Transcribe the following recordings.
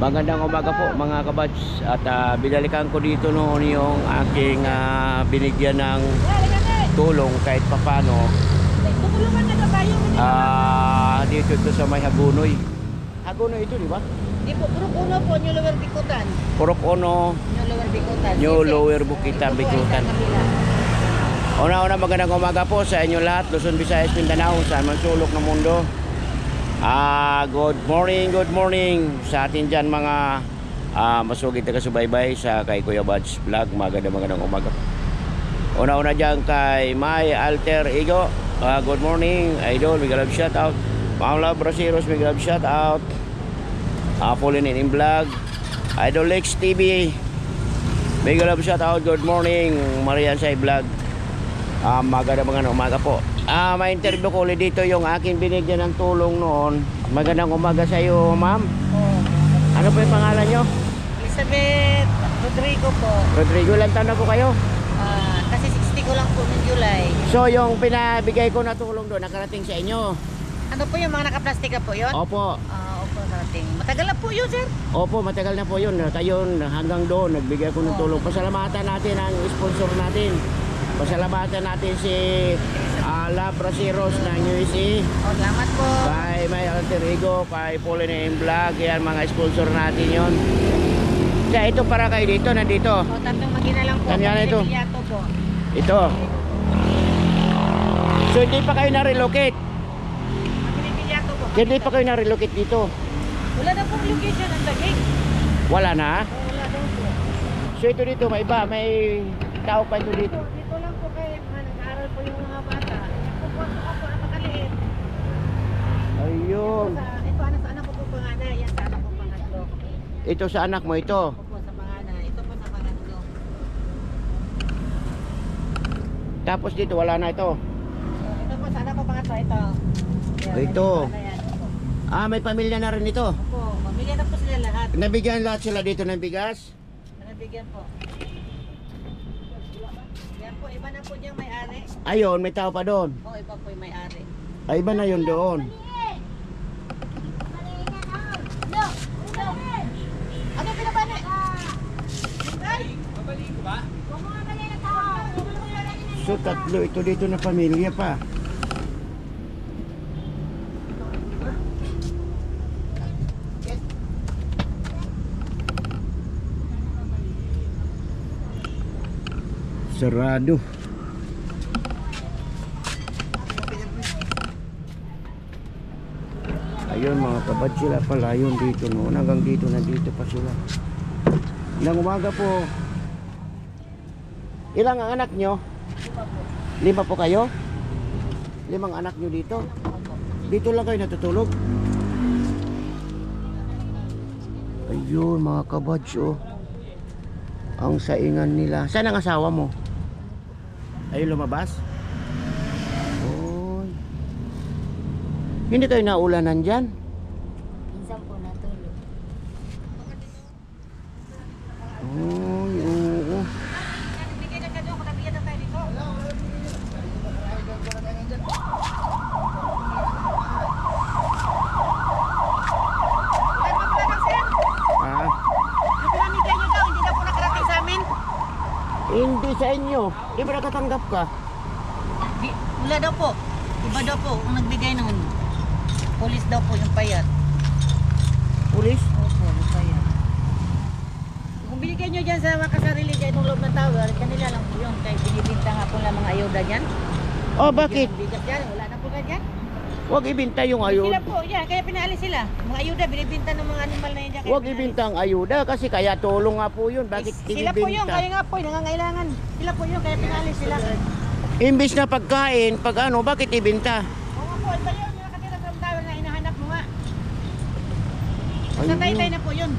Magandang umaga po mga kabads. At binalikan ko dito noon yung aking binigyan ng tulong kahit papano. Tutulungan na tayo. Dito ito sa may Hagunoy. Hagunoy ito, di ba? Di po, Purok Uno po, New Lower Bikutan. Purok Uno, New Lower Bikutan. New Lower Bukitan, Bikutan. Una-una magandang umaga po sa inyo lahat, Luzon, Visayas, Mindanao, sa mga sulok ng mundo. Good morning sa atin dyan mga masugid na kasubaybay sa kay Kuya Bads Vlog. Magandang umaga. Una-una dyan kay My Alter Ego. Good morning, Idol. Mega love shout out. Paula Brasiros, mega love shout out. Pauline in Vlog. Idol Lex TV. Mega love shout out. Good morning, Marian Say Vlog. Magandang umaga po. May interview ko ulit dito yung aking binigyan ng tulong noon. Magandang umaga sa iyo, ma'am. Ano po yung pangalan nyo? Elizabeth Rodrigo po. Rodrigo, ilang taon na po kayo? Kasi 60 ko lang po ng July. So yung pinabigay ko na tulong doon, nakarating sa inyo? Ano po yung mga nakaplastika po yun? Opo. Opo, narating. Matagal na po yun, sir. Opo, matagal na po yun. Kayo hanggang doon, nagbigay ko ng tulong. Pasalamatan natin ang sponsor natin. Pasalamatan natin si La Brasiros ng USA. Salamat po. Kay My Alter Ego, kay Pauline in Vlog. Yan, mga sponsor natin yon. Kaya ito para kayo dito, nandito. Tatlong magina lang po. Kanyan ito. Pilipiato po. Ito. So hindi pa kayo na-relocate? Pilipiato po. Hindi pa kayo na-relocate dito? Wala na pong location ang daging. Wala na? Wala daw po. So ito dito, may iba, may tao pa ito dito. Dito lang po kayo, nag-aaral po yung mga bata. Pupunta ako, napakaliit. Ayun. Ito, sa anak ko po panganay. Yan sa anak ko pangatlo. Ito sa anak mo ito. Ito po sa panganay. Ito po sa pangatlo. Tapos dito, wala na ito. Ito po sa anak ko pangatlo. Ito. Yan, Ito. yan. May pamilya na rin ito. Opo, mamilya na po sila lahat. Nabigyan lahat sila dito ng bigas? Nabigyan po. Yan po, iba na po diyang may-ari. Ayun, may tao pa doon. Iba po yung may-ari. Ay, iba na yun doon. Ano pinabali? Ay! So tatlo ito dito na pamilya pa. Sarado. Ayun mga kabad, sila pala yun dito noon. Hanggang dito, nandito pa sila. Ilang umaga po. Ilang ang anak nyo? 5 po kayo? 5 anak nyo dito? Dito lang kayo natutulog? Ayun mga kabads, oh. Ang saingan nila. Saan ang asawa mo? Ayun lumabas? Oy. Hindi kayo naulanan dyan? Minsan po natulog. Oy, oo. Bigyan na ka doon, nabigyan na tayo dito. Ah, Yung pinamigay nyo daw, hindi na po nakarating sa amin. hindi sa inyo. Di ba nakatanggap ka? Wala daw po. Iba daw po, kung nagbigay noon. Police daw po yung payat. Pulis? Opo, yung payat. Kung binigay nyo dyan sa makasarili dyan itong loob ng tower, kanila lang po yun. Kaya binibinta nga po lang mga ayuda dyan. Oh, bakit? Yung bigas dyan, wala na po na dyan. Huwag ibinta yung Sila ayuda. po, yan, kaya pinaalis sila. Mga ayuda, binibinta ng mga animal na yan dyan. kaya Huwag pinaalis. ibinta ang ayuda kasi kaya tulong nga po yun. Bakit Sila po yun, ibibinta? kaya nga po, nangangailangan. Sila po yun, kaya pinaalis sila. Imbis na pagkain, pag ano, bakit ibinta? Oo nga po, iba yun, yung nakatira sa tower na hinahanap mo nga. Sa Ayun. Taytay na po yun.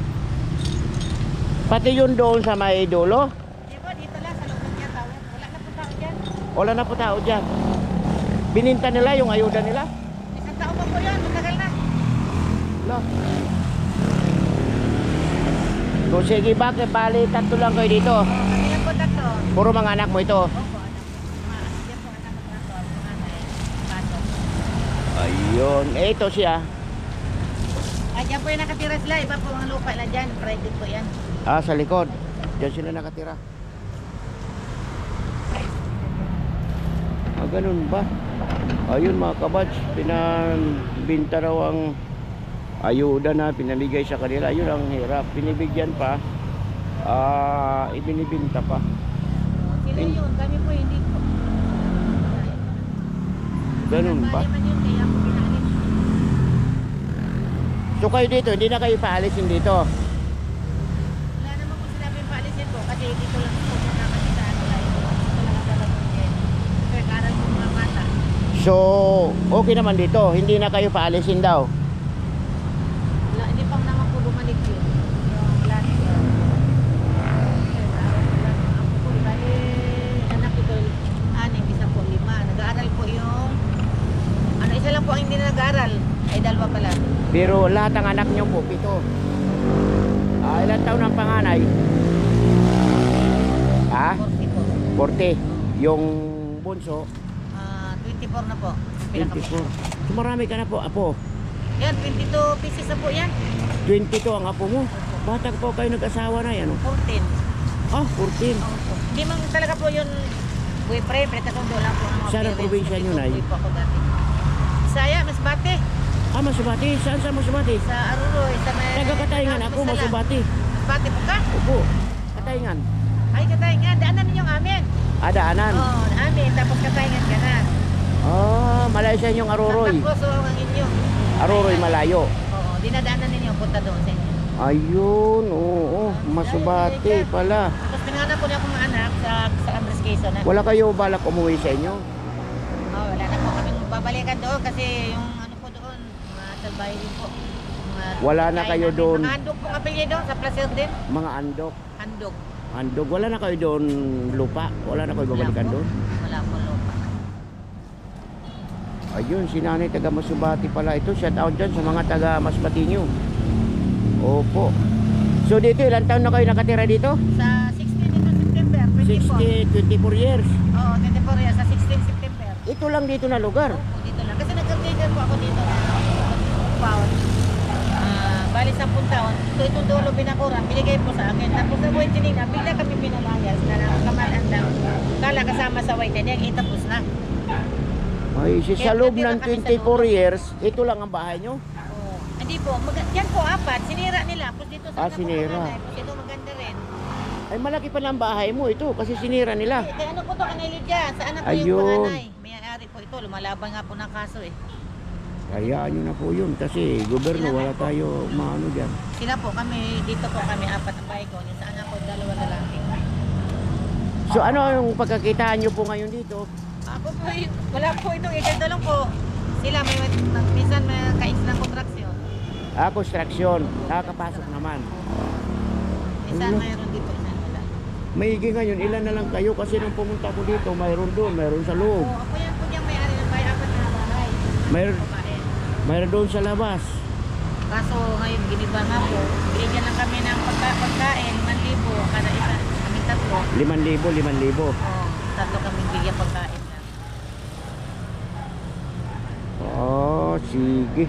Pati yun doon sa may dulo. Di ba, dito lang sa loob ng dyan, tower. Wala na po tao dyan. Wala na po tao dyan. Bininta nila yung ayuda nila. Isang taon pa po yun, matagal na. No. So sige, bakit bali tatlo lang kayo dito? Kanila po tatlo. Puro mga anak mo ito. Opo, anak. Yan po anak ko na to, panganay. Pasok. Ayun, ito siya. Ay, dyan po yung nakatira sila. Iba po ang lupa na dyan. Private po yan. Ah, sa likod. Diyan sila nakatira. Ah, ganun ba? Ayun mga kabads, pinabinta raw ang ayuda na pinamigay sa kanila. Ayun ang hirap. Pinibigyan pa. Ibinibinta pa. Sila yun. Kami po hindi po. Ganun ba? Bali man yun. Kaya po pinaalis. So kayo dito, hindi na kayo paalisin dito. Wala naman po sila paalisin po. Kasi dito lang po muna kami sa ano lang. Dito lang ang talagang kaya karal po mga bata. So, okay naman dito. Hindi na kayo paalisin daw. Wala, hindi pa naman po bumalik yun. Yung last year. Ako po, bali, anak ko, 6, isa po, 5. Nag-aaral po yung, ano, isa lang po ang hindi na nag-aaral. Ay, 2 pala. Pero lahat ng anak nyo po, 7. Ilan taon ang panganay? Ha? 40 po. 40. Yung bunso, 24 na po. Pinaka po. 24. So marami ka na po, apo. Yan, 22 pieces na po yan. 22 ang apo mo. Batang po kayo nag-asawa na yan. 14. Ah, 14. Opo. Hindi man talaga po yun boyfriend, pero kasundo lang po ang mga Saan ang parents. probinsya nyo, Nay? Tutuloy po ako dati. Saya, Masbate. Ah, Masubati. Saan sa Masubati? Sa Aruroy, sa may... Taga-Katayngan ako, Masubati. Masbate po ka? Opo, Katayngan. Ay, Katayngan. Daanan ninyo ang amin. Daanan. Oo, amin. Tapos Katayngan ka na. Malayo sa inyong Aruroy. Santa Cruz ang inyo. Aruroy, malayo. Oo, dinadaanan ninyo. Punta doon sa inyo. Ayun, oo, Masubati pala. Tapos pinanganak ko niya akong anak sa Andres Quezon. Wala kayo balak umuwi sa inyo? Oh, wala na po kami babalikan doon kasi yung ano po doon, mga salbahe din po. Wala na kayo doon? Mga handog po kapilya doon sa Placer din. Mga andok. Handog. Andog, wala na kayo doon lupa? Wala na kayo babalikan doon? Wala po lupa. Ayun, si nanay taga Masubati pala. Ito, shout out dyan sa mga taga Masbati nyo. Opo. So dito, ilang taon na kayo nakatira dito? Sa 16 nito September, 24. 24 years. Oo, 24 years, sa 16 September. Ito lang dito na lugar. Opo, dito lang. Kasi nag-caretaker po ako dito na pound. Bali 10 taon. So itong dulo binakuran, binigay po sa akin. Tapos sa whitening na, bigla kami pinalayas na nakakamalan lang. Kala kasama sa whitening, itapos na. Ay, sa loob ng 24 years, ito lang ang bahay nyo? Oo. Hindi po, yan po 4, sinira nila. Tapos dito sa anak ko sinira. panganay, tapos ito maganda rin. Ay, malaki pa lang bahay mo ito kasi sinira nila. Kaya ano po to, kanay dyan, sa anak ko Ayun. yung panganay. May-ari po ito, lumalaban nga po ng kaso eh. Hayaan nyo na po yun kasi gobyerno, wala tayo maano dyan. Sila po kami, dito po kami 4 ang bahay ko. Yung sa anak ko, 2 na lang. So ano yung pagkakitaan nyo po ngayon dito? Ako po, wala po itong ikento lang po. Sila minsan may kais ng kontraksyon. Construction, nakakapasok naman. Minsan Ano? mayroon dito, minsan wala. Maigi ngayon, ilan na lang kayo kasi nung pumunta ko dito, mayroon doon, mayroon sa loob. Oo, ako yan po diyang may-ari ng bahay, 4 na bahay. Mayroon, Babae. mayroon doon sa labas. Kaso ngayon, giniba nga po. Binigyan lang kami ng pagkain, 5,000 kada isa. Kami 3. 5,000, 5,000. Oo, 3 kami bigyan pagkain lang. Oh, sige.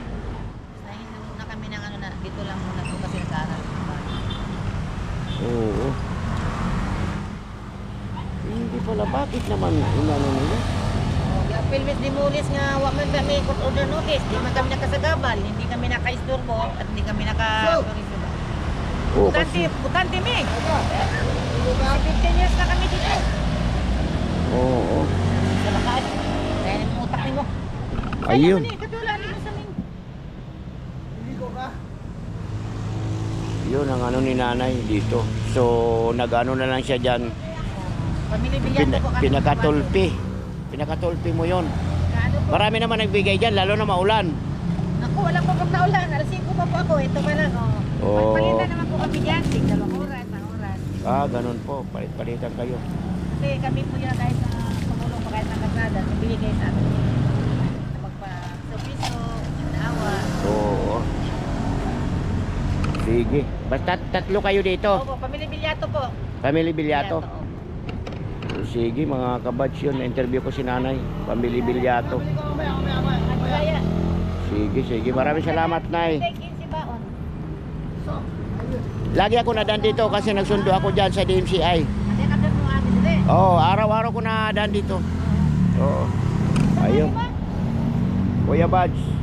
Nahinom muna kami ng ano na, dito lang muna po kasi nag-aaral. Oo. Hindi pala, bakit naman inano nila? Pilmis di mulis nga, wag man kami court order notice, di man kami nakasagabal, hindi kami naka-isturbo at hindi kami naka-turismo. Oo, kasi... Butante mi! 15 years na kami dito. Oo. Sa lakas, kaya yung utak mo. Ayun. Kaya katulad nito sa amin. Yun ang ano ni nanay dito. So, nag-ano na lang siya dyan. Pamili bilyan po kami. Pinakatulpi. Pinakatulpi mo yon. Ano po? Marami naman nagbigay dyan, lalo na maulan. Naku, wala po pag naulan. Alas 5 pa po ako. Ito pa lang. Oo. Magpalitan naman po kami dyan. Tigdalawang oras, ang oras. Ganun po. Palit-palitan kayo. Kasi kami po yan kahit sa tumulong pa kahit ng kasada. Nabili kayo sa amin. Magpa-serviso, naawa. Oo. Sige. Basta tatlo kayo dito. Opo, pamili bilyato po. Family Bilyato. Bilyato, opo. Sige mga kabads yun. Na-interview ko si nanay. Family Bilyato. Ano kaya? Sige, sige. Maraming salamat, nay. Take in si Baon. Lagi ako nadaan dito kasi nagsundo ako dyan sa DMCI. Hindi ka mo ate dili. Oo, araw-araw ko nadaan dito. Oo. Ayun. Kuya Bads.